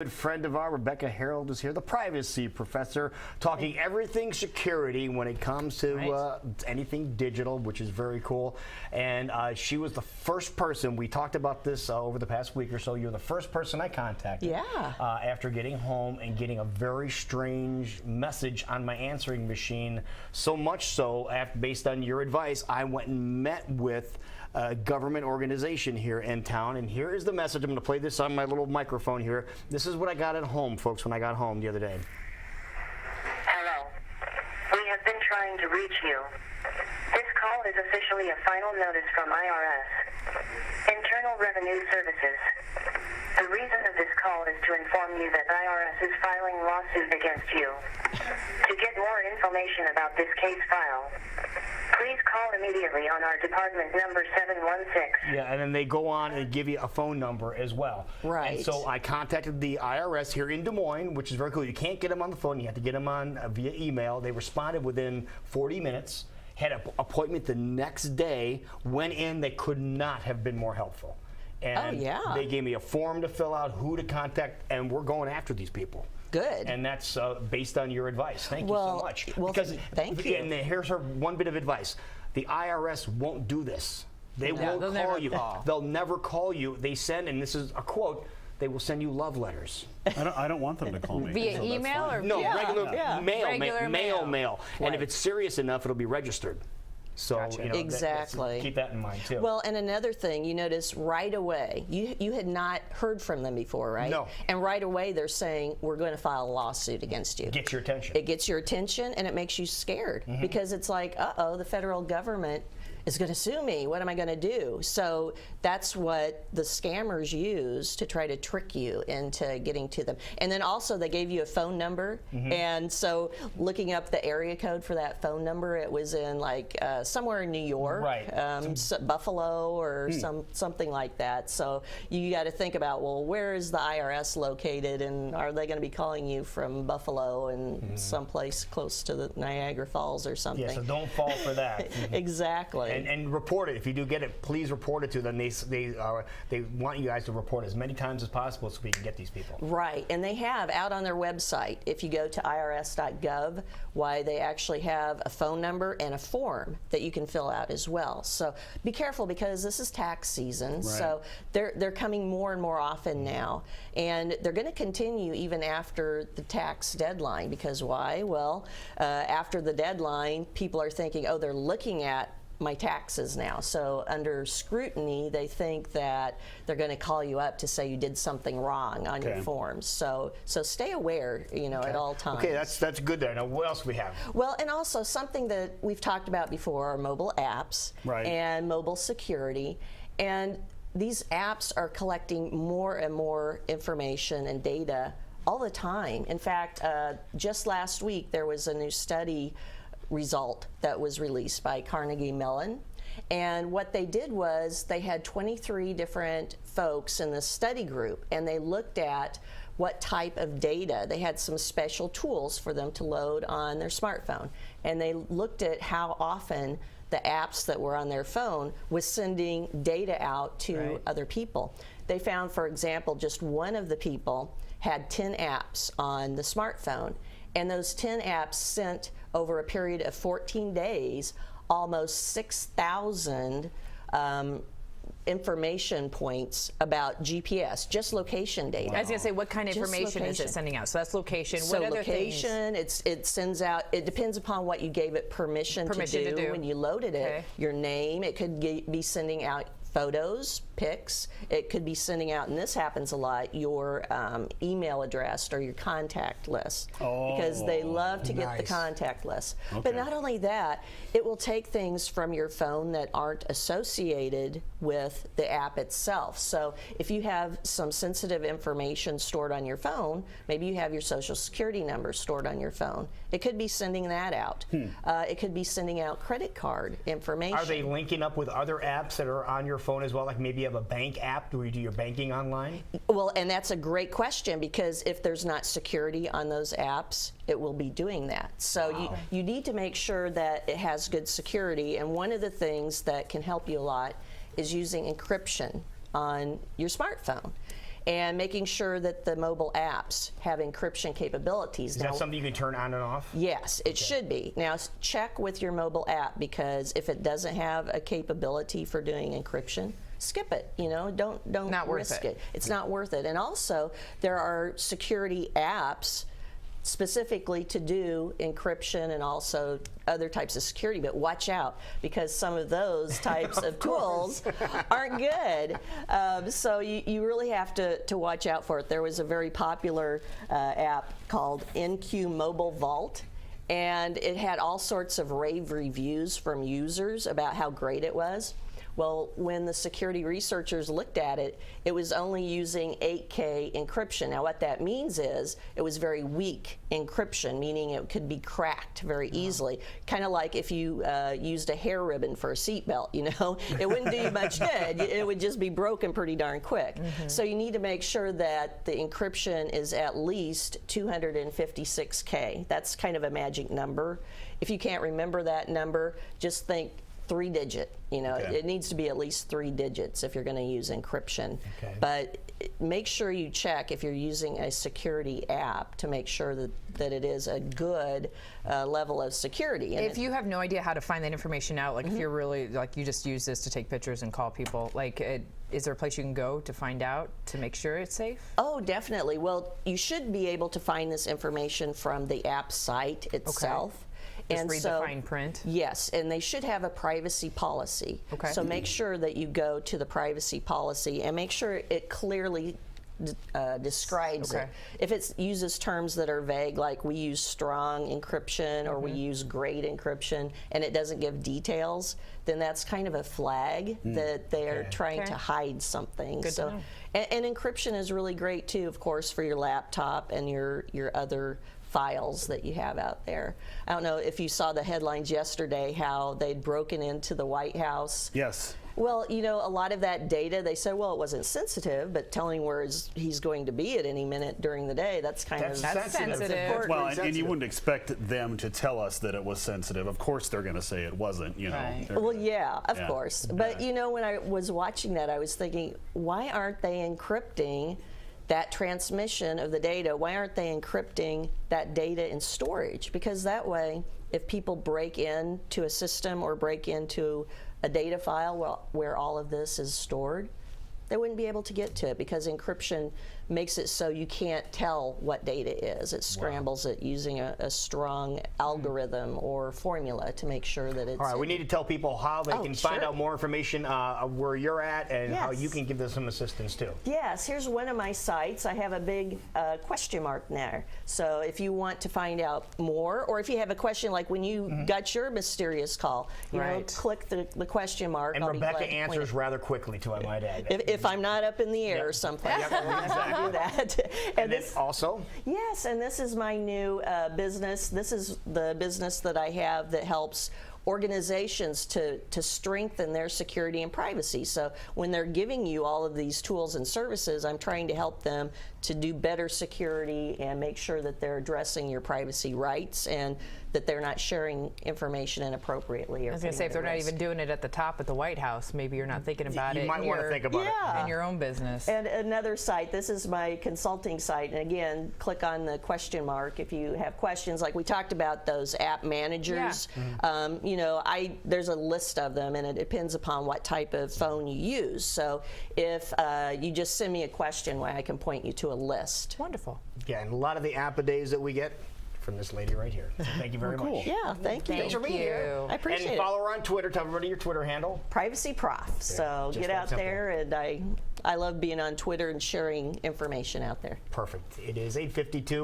Good friend of ours, Rebecca Herold, is here, the privacy professor, talking everything security when it comes to anything digital, which is very cool. And she was the first person, we talked about this over the past week or so, you're the first person I contacted after getting home and getting a very strange message on my answering machine. So much so, based on your advice, I went and met with a government organization here in town, and here is the message. I'm going to play this on my little microphone here. This is what I got at home, folks, when I got home the other day. Hello. We have been trying to reach you. This call is officially a final notice from IRS, Internal Revenue Services. The reason of this call is to inform you that IRS is filing lawsuit against you. To get more information about this case file, please call immediately on our department number 716. Yeah, and then they go on and give you a phone number as well. Right. And so I contacted the IRS here in Des Moines, which is very cool. You can't get them on the phone. You have to get them on via email. They responded within 40 minutes, had an appointment the next day, went in. They could not have been more helpful. And they gave me a form to fill out, who to contact, and we're going after these people. Good. And that's based on your advice. Thank you so much. Well, thank you. And here's her one bit of advice. The IRS won't do this. They won't call you. They'll never call you. They send, and this is a quote, they will send you love letters. I don't want them to call me. Via email or no, regular mail. Right. And if it's serious enough, it'll be registered. So you know, exactly. Keep that in mind too. Well, and another thing, you notice right away, you had not heard from them before, right? No. And right away they're saying, we're going to file a lawsuit against you. Gets your attention. It gets your attention, and it makes you scared because it's like, uh-oh, the federal government is going to sue me. What am I going to do? So that's what the scammers use to try to trick you into getting to them. And then also they gave you a phone number, and so looking up the area code for that phone number, it was in like somewhere in New York, Buffalo or something like that. So you got to think about, well, where is the IRS located, and are they going to be calling you from Buffalo and someplace close to the Niagara Falls or something? Yeah, so don't fall for that. Exactly. And report it. If you do get it, please report it to them. They want you guys to report as many times as possible so we can get these people. Right, and they have out on their website, if you go to irs.gov, why they actually have a phone number and a form that you can fill out as well. So be careful, because this is tax season, so they're coming more and more often now, and they're going to continue even after the tax deadline, because why? Well, after the deadline, people are thinking, oh, they're looking at my taxes now. So under scrutiny, they think that they're going to call you up to say you did something wrong on your forms. So stay aware, you know, at all times. Okay, that's good there. Now, what else do we have? Well, and also something that we've talked about before are mobile apps and mobile security. And these apps are collecting more and more information and data all the time. In fact, just last week, there was a new study result that was released by Carnegie Mellon, and what they did was they had 23 different folks in this study group, and they looked at what type of data. They had some special tools for them to load on their smartphone, and they looked at how often the apps that were on their phone was sending data out to other people. They found, for example, just one of the people had 10 apps on the smartphone, and those 10 apps sent over a period of 14 days almost 6,000 information points about GPS, just location data. I was going to say, what kind of information is it sending out? So that's location. So what other location, things? it sends out, it depends upon what you gave it permission to do when you loaded it. Your name, it could be sending out photos, pics, it could be sending out, and this happens a lot, your email address or your contact list, because they love to get the contact list. But not only that, it will take things from your phone that aren't associated with the app itself. So if you have some sensitive information stored on your phone, maybe you have your social security number stored on your phone, it could be sending that out. It could be sending out credit card information. Are they linking up with other apps that are on your phone as well? Like maybe you have a bank app where you do your banking online? Well, and that's a great question, because if there's not security on those apps, it will be doing that. So you need to make sure that it has good security, and one of the things that can help you a lot is using encryption on your smartphone. and making sure that the mobile apps have encryption capabilities. Is that something you can turn on and off? Yes, it should be. Now check with your mobile app, because if it doesn't have a capability for doing encryption, skip it. You know, don't Not worth risk it. It's not worth it. And also, there are security apps specifically to do encryption and also other types of security, but watch out, because some of those types of tools aren't good. So you really have to watch out for it. There was a very popular app called NQ Mobile Vault, and it had all sorts of rave reviews from users about how great it was. Well, when the security researchers looked at it, it was only using 8K encryption. Now, what that means is it was very weak encryption, meaning it could be cracked very easily. Kind of like if you used a hair ribbon for a seatbelt, you know? It wouldn't do you much good. It would just be broken pretty darn quick. So you need to make sure that the encryption is at least 256K. That's kind of a magic number. If you can't remember that number, just think 3-digit. You know, it needs to be at least 3 digits if you're going to use encryption. Okay. But make sure you check if you're using a security app to make sure that it is a good level of security. And if you have no idea how to find that information out, like if you're really, like you just use this to take pictures and call people, like is there a place you can go to find out to make sure it's safe? Oh, definitely. Well, you should be able to find this information from the app site itself. Just and read the fine print? Yes, and they should have a privacy policy. Okay. So make sure that you go to the privacy policy and make sure it clearly describes it. If it uses terms that are vague, like we use strong encryption or we use great encryption, and it doesn't give details, then that's kind of a flag that they are trying to hide something. Good to know. And encryption is really great too, of course, for your laptop and your other files that you have out there. I don't know if you saw the headlines yesterday, how they'd broken into the White House. Yes. Well, you know, a lot of that data, they said, well, it wasn't sensitive, but telling where he's going to be at any minute during the day, that's kind of sensitive. Well, and you wouldn't expect them to tell us that it was sensitive. Of course they're going to say it wasn't, you know. Right. Well, yeah, of course. But, you know, when I was watching that, I was thinking, why aren't they encrypting that transmission of the data? Why aren't they encrypting that data in storage? Because that way, if people break into a system or break into a data file where all of this is stored, they wouldn't be able to get to it, because encryption makes it so you can't tell what data is. It scrambles it using a strong algorithm or formula to make sure that it's... All right, we need to tell people how they can find out more information where you're at and how you can give them some assistance too. Yes, here's one of my sites. I have a big question mark there. So if you want to find out more, or if you have a question like when you got your mysterious call, you know, click the question mark. And Rebecca answers rather quickly too, I might add. If I'm not up in the air or something. Exactly. Do that. And this also? Yes, and this is my new business. This is the business that I have that helps organizations to strengthen their security and privacy. So when they're giving you all of these tools and services, I'm trying to help them to do better security and make sure that they're addressing your privacy rights and that they're not sharing information inappropriately. Or I was going to say, if they're not even doing it at the top at the White House, maybe you're not thinking about it. You might want to think about it in your own business. And another site, this is my consulting site, and again, click on the question mark if you have questions. Like we talked about those app managers. You know, there's a list of them, and it depends upon what type of phone you use. So if you just send me a question, I can point you to a list. Wonderful. Yeah, and a lot of the app-a-days that we get from this lady right here. So thank you very much. Yeah, thank you. Thanks for being here. I appreciate and follow her on Twitter. Tell everybody your Twitter handle. Privacy Prof. So get out there, and I love being on Twitter and sharing information out there. Perfect. It is 8:52.